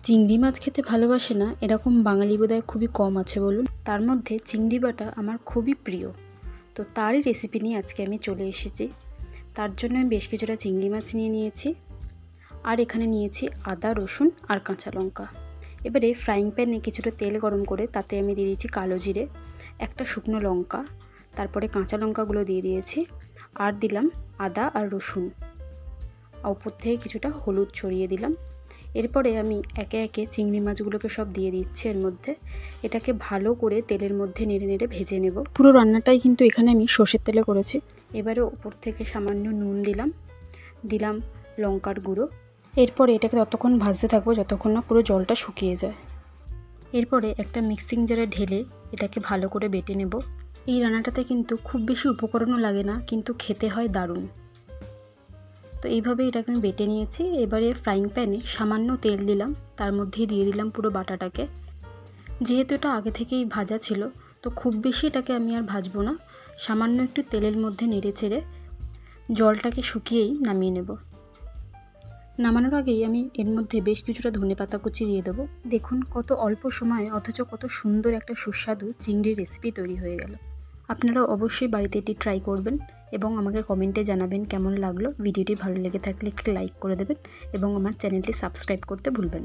চিংড়ি মাছ খেতে ভালোবাসে না এরকম বাঙালি বোধহয় খুবই কম আছে বলুন। তার মধ্যে চিংড়ি বাটা আমার খুবই প্রিয়। তো তারই রেসিপি নিয়ে আজকে আমি চলে এসেছি। তার জন্য আমি বেশ কিছুটা চিংড়ি মাছ নিয়ে নিয়েছি, আর এখানে নিয়েছি আদা, রসুন আর কাঁচা লঙ্কা। এবারে ফ্রাইং প্যানে কিছুটা তেল গরম করে তাতে আমি দিয়ে দিয়েছি কালো জিরে, একটা শুকনো লঙ্কা, তারপরে কাঁচা লঙ্কাগুলো দিয়ে দিয়েছি, আর দিলাম আদা আর রসুন, উপর থেকে কিছুটা হলুদ ছড়িয়ে দিলাম। এরপরে আমি একে একে চিংড়ি মাছগুলোকে সব দিয়ে দিচ্ছি এর মধ্যে। এটাকে ভালো করে তেলের মধ্যে নেড়ে নেড়ে ভেজে নেব। পুরো রান্নাটাই কিন্তু এখানে আমি সর্ষের তেলে করেছি। এবারে ওপর থেকে সামান্য নুন দিলাম লঙ্কার গুঁড়ো। এরপরে এটাকে ততক্ষণ ভাজতে থাকবো যতক্ষণ না পুরো জলটা শুকিয়ে যায়। এরপরে একটা মিক্সিং জারে ঢেলে এটাকে ভালো করে বেটে নেব। এই রান্নাটাতে কিন্তু খুব বেশি উপকরণও লাগে না, কিন্তু খেতে হয় দারুণ। তো এইভাবে এটাকে আমি বেটে নিয়েছি। এবারে ফ্রাইং প্যানে সামান্য তেল দিলাম, তার মধ্যেই দিয়ে দিলাম পুরো বাটাটাকে। যেহেতু এটা আগে থেকেই ভাজা ছিল, তো খুব বেশি এটাকে আমি আর ভাজবো না। সামান্য একটু তেলের মধ্যে নেড়ে চেড়ে জলটাকে শুকিয়েই নামিয়ে নেব। নামানোর আগেই আমি এর মধ্যে বেশ কিছুটা ধনেপাতা কুচি দিয়ে দেবো। দেখুন কত অল্প সময়ে অথচ কত সুন্দর একটা সুস্বাদু চিংড়ির রেসিপি তৈরি হয়ে গেল। আপনারা অবশ্যই বাড়িতে এটি ট্রাই করবেন এবং আমাকে কমেন্টে জানাবেন কেমন লাগলো। ভিডিওটি ভালো লেগে থাকলে একটি লাইক করে দেবেন এবং আমার চ্যানেলটি সাবস্ক্রাইব করতে ভুলবেন না।